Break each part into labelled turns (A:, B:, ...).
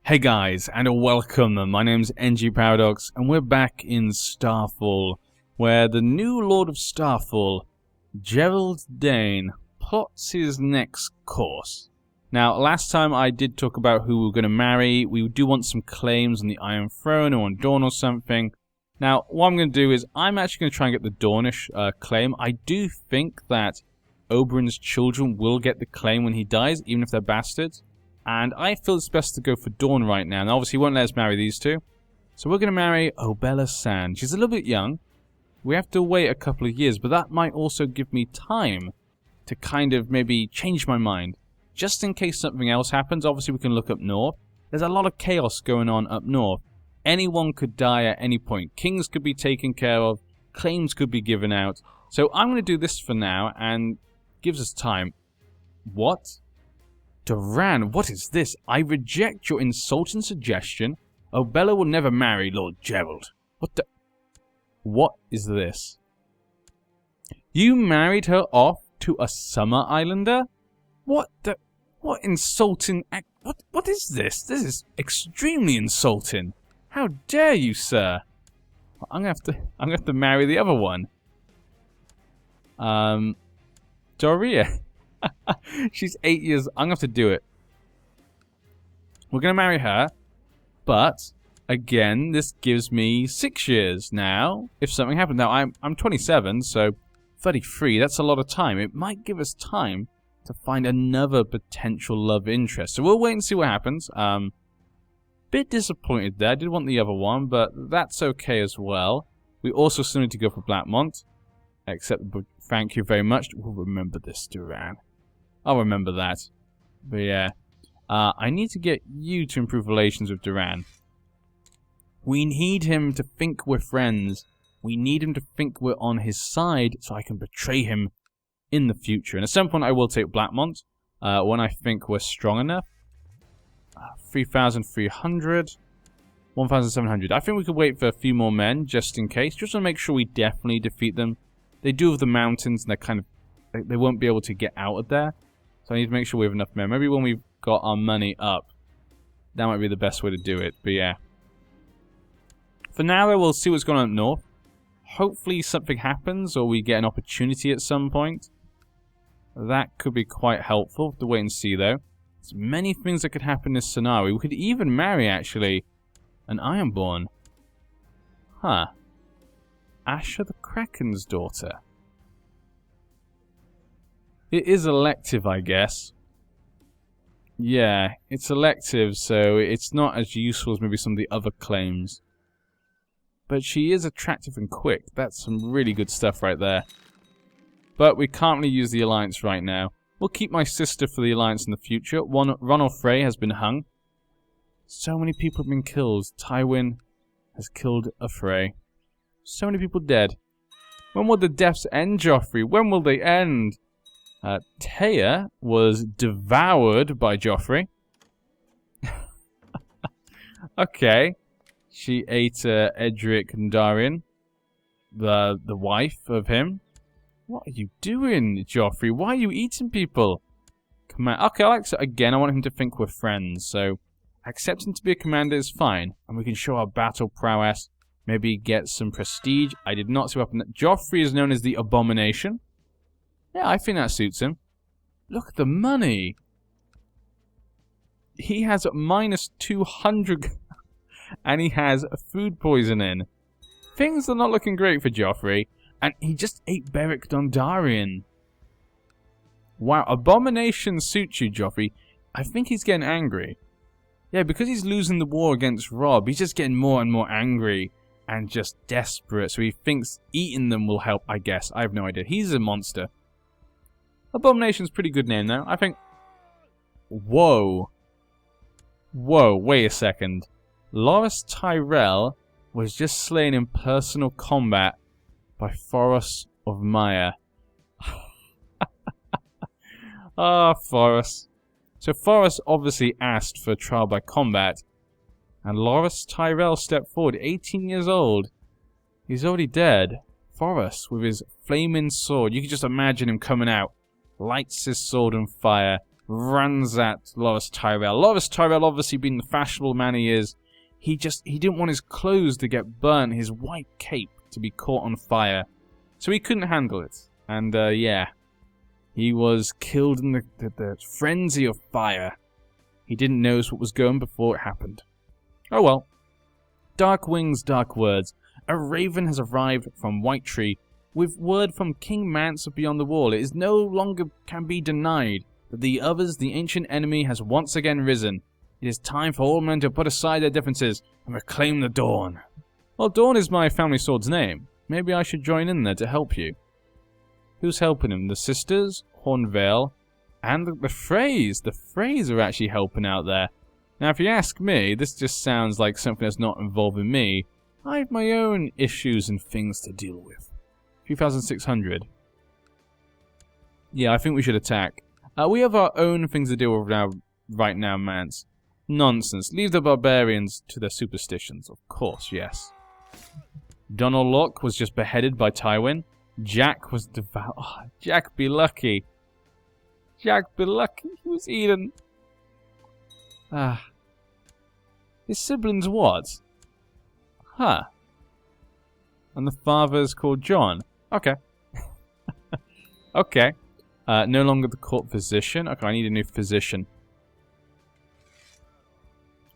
A: Hey guys, and welcome. My name's NG Paradox, and we're back in Starfall, where the new Lord of Starfall, Gerald Dane, plots his next course. Now, last time I did talk about who we were going to marry. We do want some claims on the Iron Throne or on Dawn or something. Now, what I'm going to do is, I'm actually going to try and get the Dornish claim. I do think that Oberyn's children will get the claim when he dies, even if they're bastards. And I feel it's best to go for Dawn right now. And obviously he won't let us marry these two. So we're going to marry Obella Sand. She's a little bit young. We have to wait a couple of years, but that might also give me time to kind of maybe change my mind. Just in case something else happens, obviously we can look up north. There's a lot of chaos going on up north. Anyone could die at any point. Kings could be taken care of. Claims could be given out. So I'm going to do this for now, and gives us time. What? Duran, what is this? I reject your insulting suggestion. Obella will never marry Lord Gerald. What is this? You married her off to a Summer Islander? What insulting act? What is this? This is extremely insulting. How dare you, sir? I'm gonna have to marry the other one. Doria. She's 8 years. I'm going to have to do it. We're going to marry her. But, again, this gives me 6 years now. If something happens. Now, I'm 27, so 33. That's a lot of time. It might give us time to find another potential love interest. So we'll wait and see what happens. Bit disappointed there. I did want the other one, but that's okay as well. We also still need to go for Blackmont. Except, thank you very much. We'll remember this, Duran. I'll remember that. But yeah. I need to get you to improve relations with Duran. We need him to think we're friends. We need him to think we're on his side so I can betray him in the future. And at some point I will take Blackmont. When I think we're strong enough. 3,300. 1,700. I think we could wait for a few more men just in case. Just to make sure we definitely defeat them. They do have the mountains, and they're kind of... They won't be able to get out of there. So I need to make sure we have enough men. Maybe when we've got our money up, that might be the best way to do it. But yeah. For now, though, we'll see what's going on up north. Hopefully something happens, or we get an opportunity at some point. That could be quite helpful. We'll have to wait and see, though. There's many things that could happen in this scenario. We could even marry, actually, an Ironborn. Huh. Asher the Kraken's daughter. It is elective, I guess. Yeah, it's elective, so it's not as useful as maybe some of the other claims. But she is attractive and quick. That's some really good stuff right there. But we can't really use the alliance right now. We'll keep my sister for the alliance in the future. Ronald Frey has been hung. So many people have been killed. Tywin has killed a Frey. So many people dead. When will the deaths end, Joffrey? When will they end? Taya was devoured by Joffrey. Okay. She ate Edric and Darian, the wife of him. What are you doing, Joffrey? Why are you eating people? Okay, again, I want him to think we're friends, so accepting to be a commander is fine, and we can show our battle prowess. Maybe get some prestige. I did not see what happened. Joffrey is known as the Abomination. Yeah, I think that suits him. Look at the money. He has minus 200. And he has food poisoning. Things are not looking great for Joffrey. And he just ate Beric Dondarrion. Wow, Abomination suits you, Joffrey. I think he's getting angry. Yeah, because he's losing the war against Robb, he's just getting more and more angry. And just desperate, so he thinks eating them will help, I guess. I have no idea. He's a monster. Abomination's a pretty good name, though. I think... Whoa. Whoa, wait a second. Loras Tyrell was just slain in personal combat by Thoros of Maya. Ah, Thoros. So Thoros obviously asked for a trial by combat. And Loras Tyrell stepped forward, 18 years old. He's already dead. Thoros, with his flaming sword. You can just imagine him coming out. Lights his sword on fire. runs at Loras Tyrell. Loras Tyrell, obviously being the fashionable man he is, he didn't want his clothes to get burnt, his white cape to be caught on fire. So he couldn't handle it. And, yeah. He was killed in the frenzy of fire. He didn't notice what was going before it happened. Oh well. Dark wings, dark words. A raven has arrived from White Tree with word from King Mance of Beyond the Wall. It is no longer can be denied that the others, the ancient enemy, has once again risen. It is time for all men to put aside their differences and reclaim the Dawn. Well, Dawn is my family sword's name. Maybe I should join in there to help you. Who's helping him? The sisters, Hornvale, and the Freys. The Freys are actually helping out there. Now, if you ask me, this just sounds like something that's not involving me. I have my own issues and things to deal with. 2,600. Yeah, I think we should attack. We have our own things to deal with right now, Mance. Nonsense. Leave the barbarians to their superstitions. Of course, yes. Donald Locke was just beheaded by Tywin. Jack was devoured. Oh, Jack be lucky. Jack be lucky. He was eaten. His siblings what? Huh. And the father's called John. Okay. Okay. No longer the court physician. Okay, I need a new physician.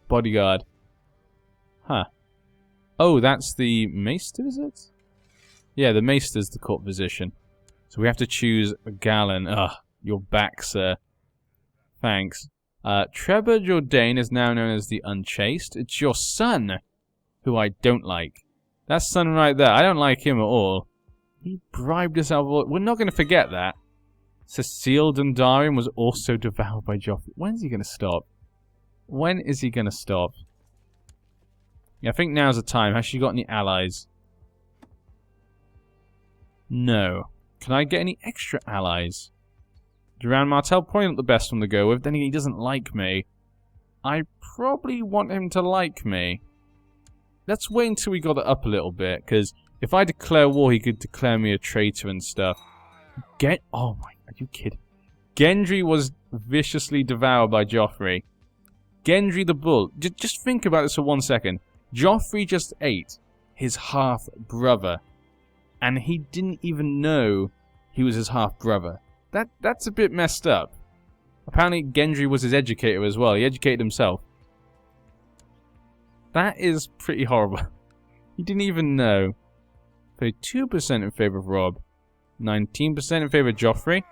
A: Bodyguard. Huh. Oh, that's the maester, is it? Yeah, the maester's the court physician. So we have to choose a Gallon. Ugh, you're back, sir. Thanks. Trevor Jourdain is now known as the Unchaste. It's your son, who I don't like. That son right there, I don't like him at all. He bribed us out of... We're not going to forget that. Cecile Dundarian was also devoured by Joffrey. When's he going to stop? When is he going to stop? Yeah, I think now's the time. Has she got any allies? No. Can I get any extra allies? Duran Martell probably not the best one to go with. Then he doesn't like me. I probably want him to like me. Let's wait until we got it up a little bit, because if I declare war, he could declare me a traitor and stuff. Oh my, are you kidding? Gendry was viciously devoured by Joffrey. Gendry the Bull. Just think about this for 1 second. Joffrey just ate his half-brother, and he didn't even know he was his half-brother. That's a bit messed up. Apparently Gendry was his educator as well. He educated himself. That is pretty horrible. He didn't even know. 32% in favor of Robb. 19% in favor of Joffrey.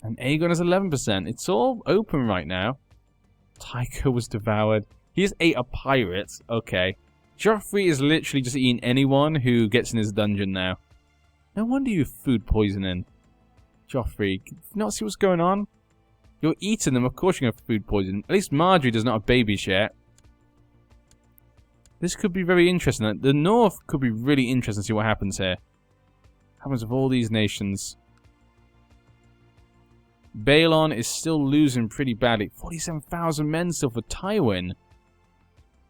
A: And Aegon is 11%. It's all open right now. Tycho was devoured. He just ate a pirate. Okay. Joffrey is literally just eating anyone who gets in his dungeon now. No wonder you food poisoning. Joffrey, can you not see what's going on? You're eating them, of course you're going to have food poisoning. At least Marjorie does not have babies yet. This could be very interesting. The North could be really interesting to see what happens here. What happens with all these nations. Balon is still losing pretty badly. 47,000 men still for Tywin.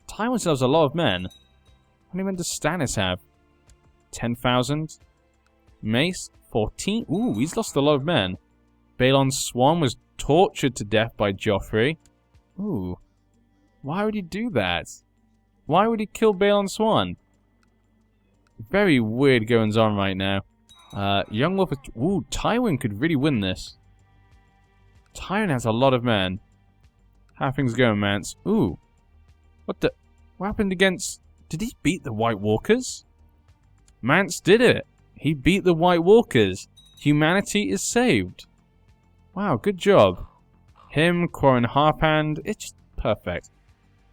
A: Tywin still has a lot of men. How many men does Stannis have? 10,000. Mace, 14. Ooh, he's lost a lot of men. Balon's Swan was tortured to death by Joffrey. Ooh. Why would he do that? Why would he kill Balon Swan? Very weird goings on right now. Young Wolf... Ooh, Tywin could really win this. Tywin has a lot of men. How are things going, Mance? Ooh. What happened against... Did he beat the White Walkers? Mance did it. He beat the White Walkers. Humanity is saved. Wow, good job. Him, Quarren Harphand. It's just perfect.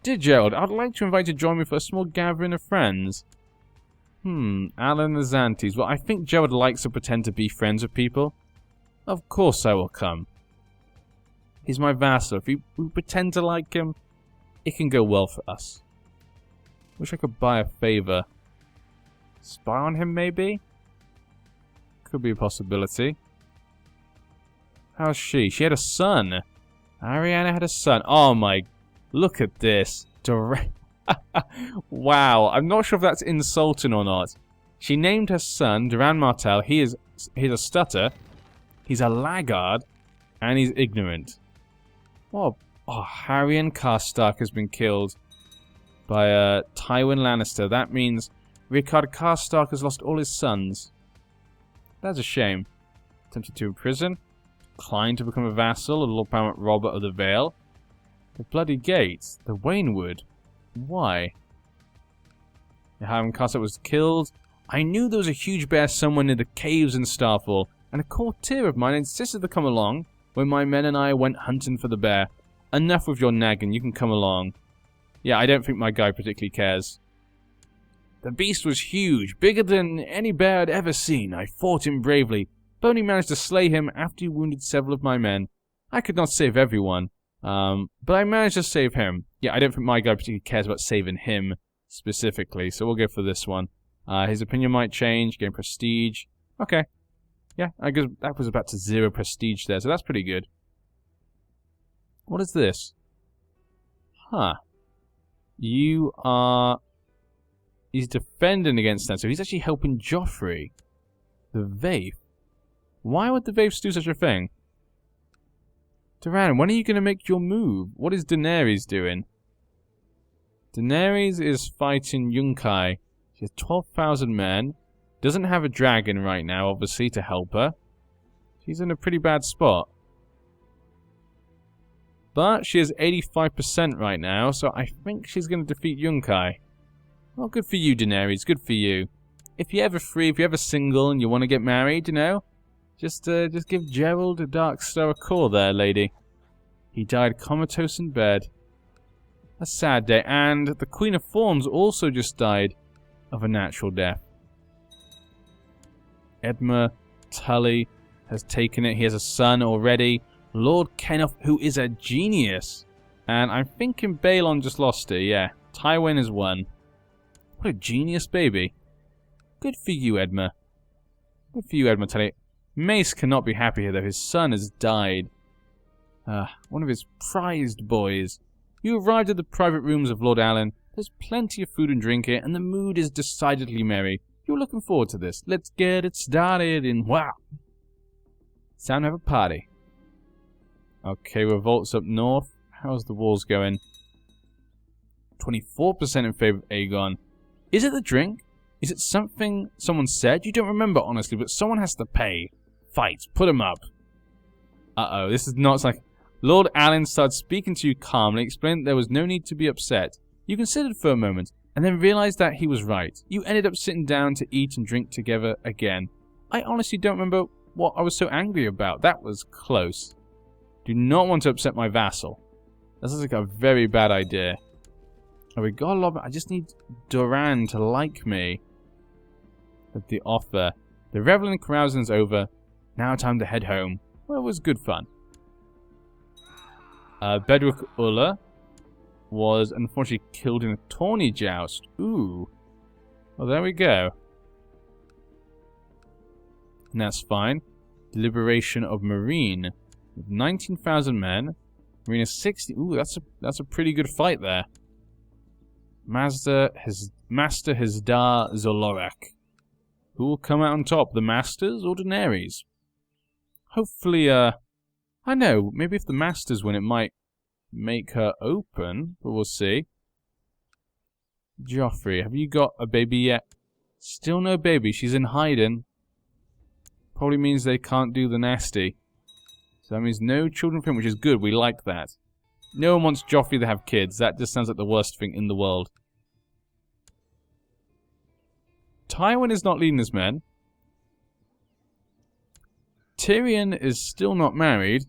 A: Dear Gerald, I'd like to invite you to join me for a small gathering of friends. Alan Azantes. Well, I think Gerald likes to pretend to be friends with people. Of course I will come. He's my vassal. If we pretend to like him, it can go well for us. Wish I could buy a favor. Spy on him, maybe? Could be a possibility. How's she? She had a son. Ariana had a son. Oh my... Look at this. Wow. I'm not sure if that's insulting or not. She named her son Duran Martell. He's a stutter. He's a laggard. And he's ignorant. Oh, Harry and Karstark has been killed by Tywin Lannister. That means Rickard Karstark has lost all his sons. That's a shame. Attempted to imprison. Declined to become a vassal of Lord Paramount Robert of the Vale. The Bloody Gates. The Waynwood. Why? Harry and Karstark was killed. I knew there was a huge bear somewhere near the caves in Starfall, and a courtier of mine insisted to come along when my men and I went hunting for the bear. Enough with your nagging, you can come along. Yeah, I don't think my guy particularly cares. The beast was huge, bigger than any bear I'd ever seen. I fought him bravely, but only managed to slay him after he wounded several of my men. I could not save everyone, but I managed to save him. Yeah, I don't think my guy particularly cares about saving him specifically, so we'll go for this one. His opinion might change, gain prestige. Okay. Yeah, I guess that was about to 0 prestige there, so that's pretty good. What is this? Huh. You are... He's defending against that, so he's actually helping Joffrey. The Vape. Why would the Vapes do such a thing? Duran, when are you going to make your move? What is Daenerys doing? Daenerys is fighting Yunkai. She has 12,000 men. Doesn't have a dragon right now, obviously, to help her. She's in a pretty bad spot. But she has 85% right now, so I think she's going to defeat Yunkai. Well, good for you, Daenerys. Good for you. If you're ever free, if you're ever single and you want to get married, you know, just give Gerald a Darkstar a call there, lady. He died comatose in bed. A sad day. And the Queen of Thorns also just died of a natural death. Edmure Tully has taken it. He has a son already. Lord Kenneth, who is a genius. And I'm thinking Balon just lost it, yeah. Tywin has won. What a genius baby. Good for you, Edmure. Good for you, Edmure Tully. Mace cannot be happy here, though. His son has died. One of his prized boys. You arrived at the private rooms of Lord Allen. There's plenty of food and drink here, and the mood is decidedly merry. You're looking forward to this. Let's get it started in wow. It's time to have a party. Okay, revolts up north. How's the walls going? 24% in favor of Aegon. Is it the drink? Is it something someone said? You don't remember, honestly, but someone has to pay. Fight. Put him up. Uh-oh, this is not like... Lord Allen started speaking to you calmly, explained that there was no need to be upset. You considered for a moment, and then realized that he was right. You ended up sitting down to eat and drink together again. I honestly don't remember what I was so angry about. That was close. Do not want to upset my vassal. That sounds like a very bad idea. Oh, we got a lot of... I just need Duran to like me. At the offer. The reveling and carousing's over. Now time to head home. Well, it was good fun. Bedwick Ulla was unfortunately killed in a tourney joust. Ooh. Well, there we go. And that's fine. Liberation of Marine. With 19,000 men. Marine is 60. Ooh, that's a pretty good fight there. Master Hizdahr Zolorak. Who will come out on top? The Masters or Daenerys? Hopefully, I know, maybe if the Masters win, it might make her open, but we'll see. Joffrey, have you got a baby yet? Still no baby, she's in hiding. Probably means they can't do the nasty. So that means no children for him, which is good, we like that. No one wants Joffrey to have kids, that just sounds like the worst thing in the world. Tywin is not leading his men. Tyrion is still not married.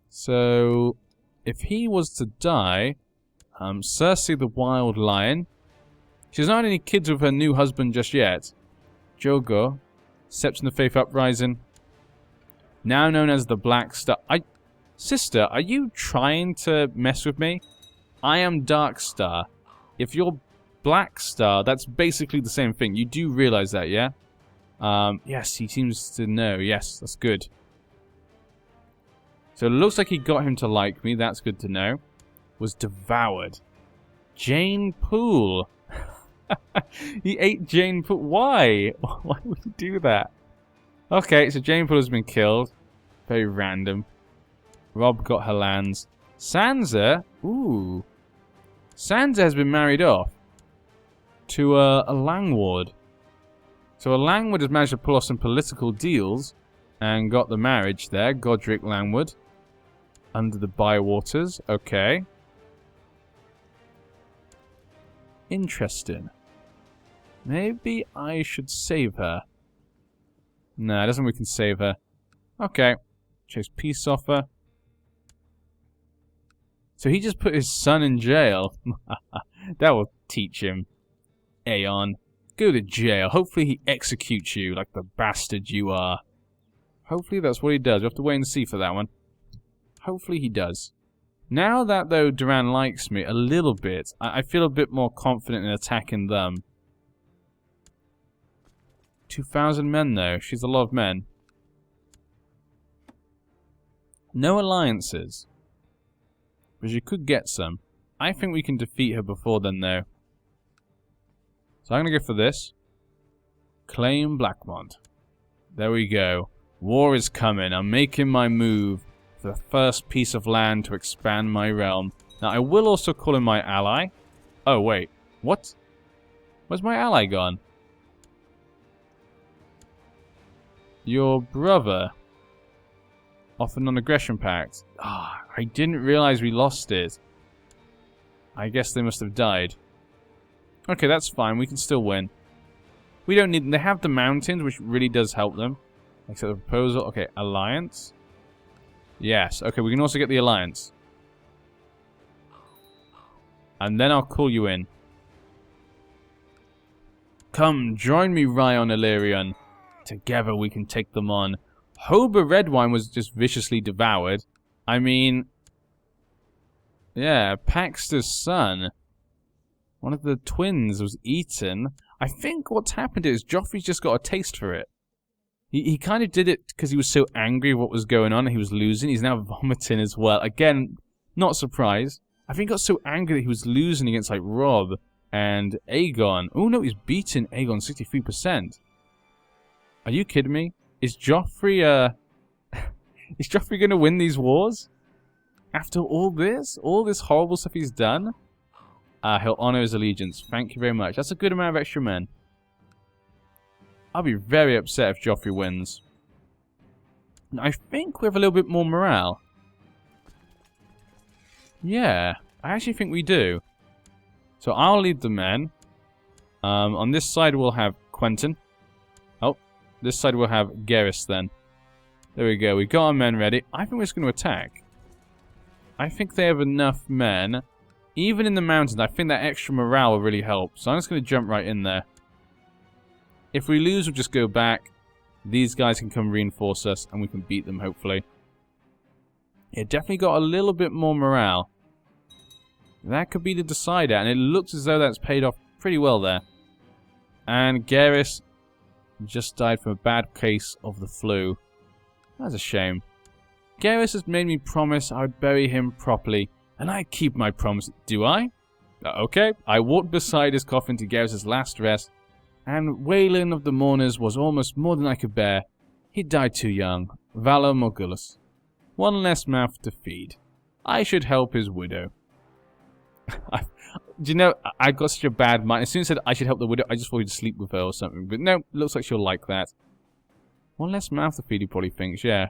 A: So, if he was to die, Cersei the Wild Lion. She's not had any kids with her new husband just yet. Jogo, Septon the Faith Uprising. Now known as the Blackstar. Sister, are you trying to mess with me? I am Darkstar. If you're Blackstar, that's basically the same thing. You do realize that, yeah? Yes, he seems to know. Yes, that's good. So it looks like he got him to like me. That's good to know. Was devoured. Jane Poole. He ate Jane Poole. Why? Why would he do that? Okay, so Jane Poole has been killed. Very random. Rob got her lands. Sansa? Ooh. Sansa has been married off to a Langward. So a Langward has managed to pull off some political deals and got the marriage there. Godric Langward. Under the Bywaters. Okay. Interesting. Maybe I should save her. Nah, it doesn't mean we can save her. Okay. Chase peace offer. So he just put his son in jail. That will teach him. Aeon. Go to jail. Hopefully he executes you like the bastard you are. Hopefully that's what he does. We have to wait and see for that one. Hopefully he does. Now that, though, Duran likes me a little bit, I feel a bit more confident in attacking them. 2,000 men, though. She's a lot of men. No alliances. But you could get some. I think we can defeat her before then, though. So I'm going to go for this. Claim Blackmont. There we go. War is coming. I'm making my move for the first piece of land to expand my realm. Now, I will also call him my ally. Oh, wait. What? Where's my ally gone? Your brother. Off a non-aggression pact. Ah, I didn't realize we lost it. I guess they must have died. Okay, that's fine. We can still win. We don't need... They have the mountains, which really does help them. Accept the proposal. Okay, alliance. Yes. Okay, we can also get the alliance. And then I'll call you in. Come, join me, Ryon Illyrian. Together we can take them on. Hoba Redwine was just viciously devoured. I mean... Yeah, Paxter's son. One of the twins was eaten. I think what's happened is Joffrey's just got a taste for it. He kind of did it because he was so angry at what was going on and he was losing. He's now vomiting as well. Again, not surprised. I think he got so angry that he was losing against like Robb and Aegon. Oh no, he's beaten Aegon 63%. Are you kidding me? Is Joffrey, is Joffrey going to win these wars? After all this horrible stuff he's done? He'll honor his allegiance. Thank you very much. That's a good amount of extra men. I'll be very upset if Joffrey wins. I think we have a little bit more morale. Yeah, I actually think we do. So I'll lead the men. On this side we'll have Quentin. Oh, this side we'll have Garrus then. There we go, we got our men ready. I think we're just going to attack. I think they have enough men. Even in the mountains, I think that extra morale will really help. So I'm just going to jump right in there. If we lose, we'll just go back. These guys can come reinforce us, and we can beat them, hopefully. It definitely got a little bit more morale. That could be the decider, and it looks as though that's paid off pretty well there. And Garrus just died from a bad case of the flu. That's a shame. Garrus has made me promise I would bury him properly, and I keep my promise. Do I? Okay. I walked beside his coffin to Garrus' last rest, and wailing of the mourners was almost more than I could bear. He died too young. Valor Morgulus. One less mouth to feed. I should help his widow. Do you know, I got such a bad mind. As soon as I said I should help the widow, I just thought he'd sleep with her or something. But no, looks like she'll like that. One less mouth to feed, he probably thinks, yeah.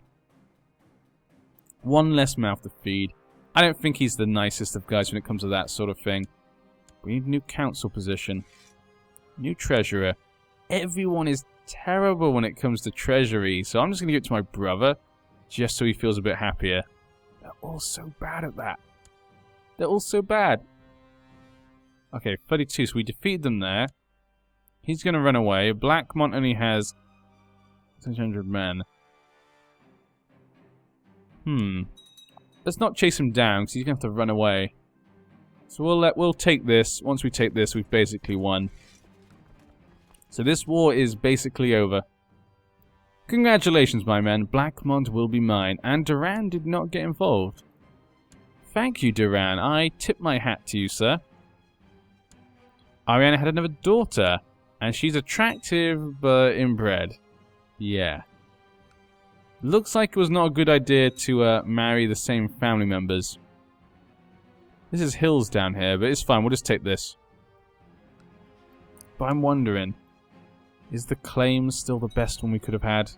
A: One less mouth to feed. I don't think he's the nicest of guys when it comes to that sort of thing. We need a new council position. New treasurer. Everyone is terrible when it comes to treasury, so I'm just going to give it to my brother, just so he feels a bit happier. They're all so bad at that. They're all so bad. Okay, 32, so we defeat them there. He's going to run away. Blackmont only has 600 men. Let's not chase him down, because he's going to have to run away. So we'll take this. Once we take this, we've basically won. So this war is basically over. Congratulations, my men. Blackmont will be mine. And Duran did not get involved. Thank you, Duran. I tip my hat to you, sir. Ariana had another daughter. And she's attractive, but inbred. Yeah. Looks like it was not a good idea to marry the same family members. This is hills down here, but it's fine. We'll just take this. But I'm wondering, is the claim still the best one we could have had?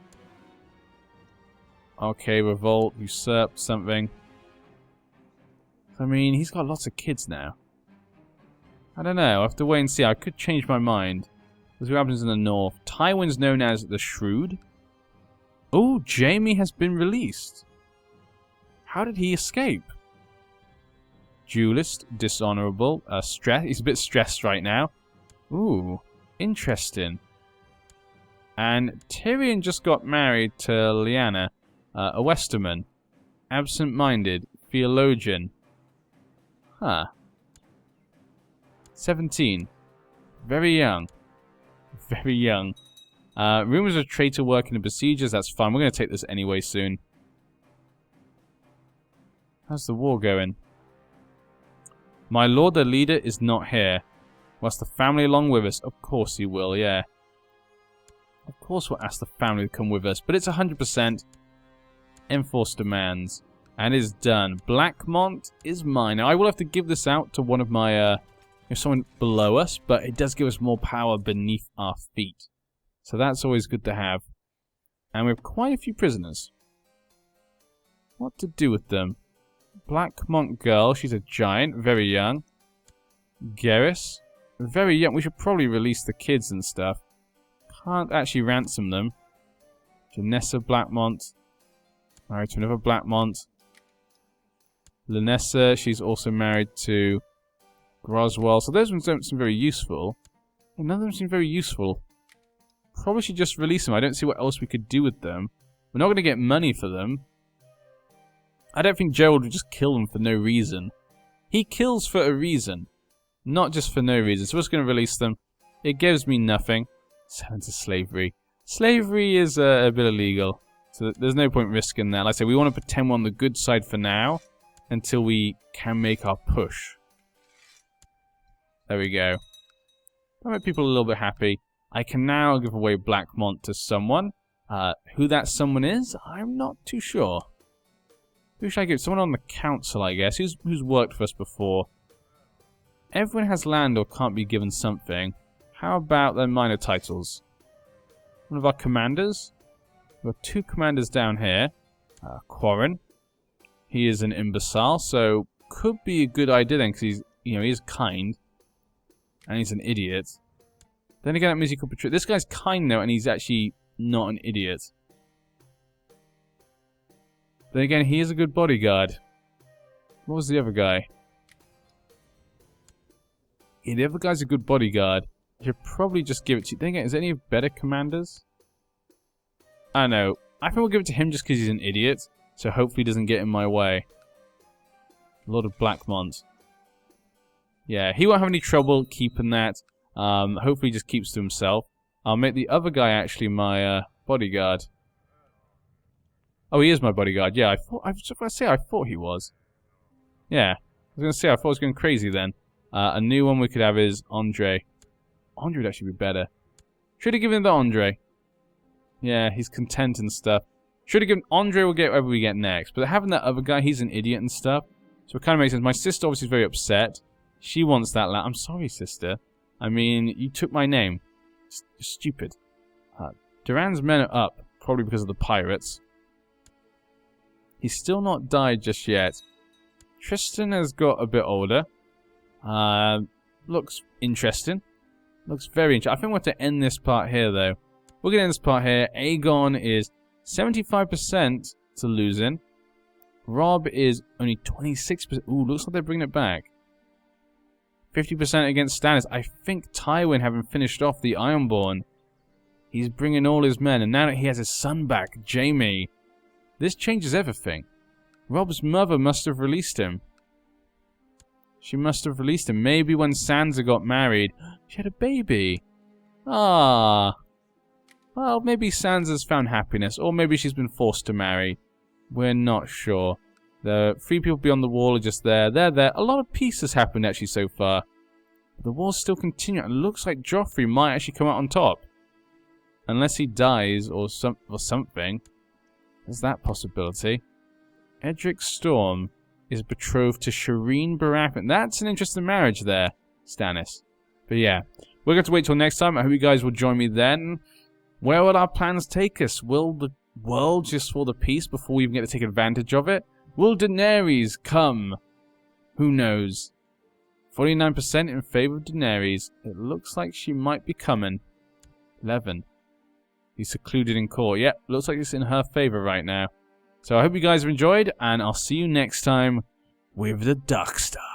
A: Okay, revolt, usurp, something. I mean, he's got lots of kids now. I don't know. I have to wait and see. I could change my mind. Let's see what happens in the north. Tywin's known as the Shrewd. Oh, Jaime has been released. How did he escape? Duelist, dishonorable, stress. He's a bit stressed right now. Ooh, interesting. And Tyrion just got married to Lyanna, a Westerman, absent-minded, theologian. Huh. 17. Very young. Very young. Rumors of traitor work in the besiegers. That's fine. We're going to take this anyway soon. How's the war going? My lord the leader is not here. Wants the family along with us? Of course he will, yeah. Of course we'll ask the family to come with us. But it's 100%. Enforce demands. And it's done. Blackmont is mine. Now, I will have to give this out to one of my... someone below us. But it does give us more power beneath our feet. So that's always good to have. And we have quite a few prisoners. What to do with them? Blackmont girl. She's a giant. Very young. Garrus. Very young. We should probably release the kids and stuff. Can't actually ransom them. Janessa Blackmont. Married to another Blackmont. Lanessa. She's also married to Groswell. So those ones don't seem very useful. None of them seem very useful. Probably should just release them. I don't see what else we could do with them. We're not going to get money for them. I don't think Gerald would just kill them for no reason. He kills for a reason. Not just for no reason. So we're just going to release them. It gives me nothing. Sell into slavery. Slavery is a bit illegal. So there's no point risking that. Like I say, we want to pretend we're on the good side for now. Until we can make our push. There we go. That made people a little bit happy. I can now give away Blackmont to someone. Who that someone is, I'm not too sure. Who should I give? Someone on the council, I guess. Who's worked for us before? Everyone has land or can't be given something. How about their minor titles? One of our commanders? We've got 2 commanders down here. Quarren. He is an imbecile, so could be a good idea then, because he's, he's kind. And he's an idiot. Then again, that means he could betray. This guy's kind though, and he's actually not an idiot. Then again, he is a good bodyguard. What was the other guy? Yeah, the other guy's a good bodyguard. I should probably just give it to you. Then again, is there any better commanders? I don't know. I think we'll give it to him just because he's an idiot. So hopefully he doesn't get in my way. Lord of Blackmont. Yeah, he won't have any trouble keeping that. Hopefully he just keeps to himself. I'll make the other guy actually my bodyguard. Oh, he is my bodyguard. Yeah, I thought he was. Yeah, I was going to say, I thought I was going crazy then. A new one we could have is Andre. Andre would actually be better. Should have given him the Andre. Yeah, he's content and stuff. Should have given... Andre will get whatever we get next. But having that other guy, he's an idiot and stuff. So it kind of makes sense. My sister obviously is very upset. She wants that land. I'm sorry, sister. I mean, you took my name. You're stupid. Duran's men are up. Probably because of the pirates. He's still not died just yet. Tristan has got a bit older. Looks interesting. Looks very interesting. I think we'll have to end this part here, though. We're going to end this part here. Aegon is 75% to losing. Rob is only 26%. Ooh, looks like they're bringing it back. 50% against Stannis. I think Tywin, having finished off the Ironborn, he's bringing all his men. And now that he has his son back, Jaime, this changes everything. Rob's mother must have released him. She must have released him. Maybe when Sansa got married, she had a baby. Ah. Well, maybe Sansa's found happiness. Or maybe she's been forced to marry. We're not sure. The 3 people beyond the wall are just there. They're there. A lot of peace has happened actually so far. But the war's still continuing. It looks like Joffrey might actually come out on top. Unless he dies or something. There's that possibility. Edric Storm is betrothed to Shireen Baratheon. That's an interesting marriage there, Stannis. But yeah, we're going to wait till next time. I hope you guys will join me then. Where will our plans take us? Will the world just fall to peace before we even get to take advantage of it? Will Daenerys come? Who knows? 49% in favor of Daenerys. It looks like she might be coming. 11. He's secluded in court. Yep, looks like it's in her favor right now. So I hope you guys have enjoyed, and I'll see you next time with the Darkstar.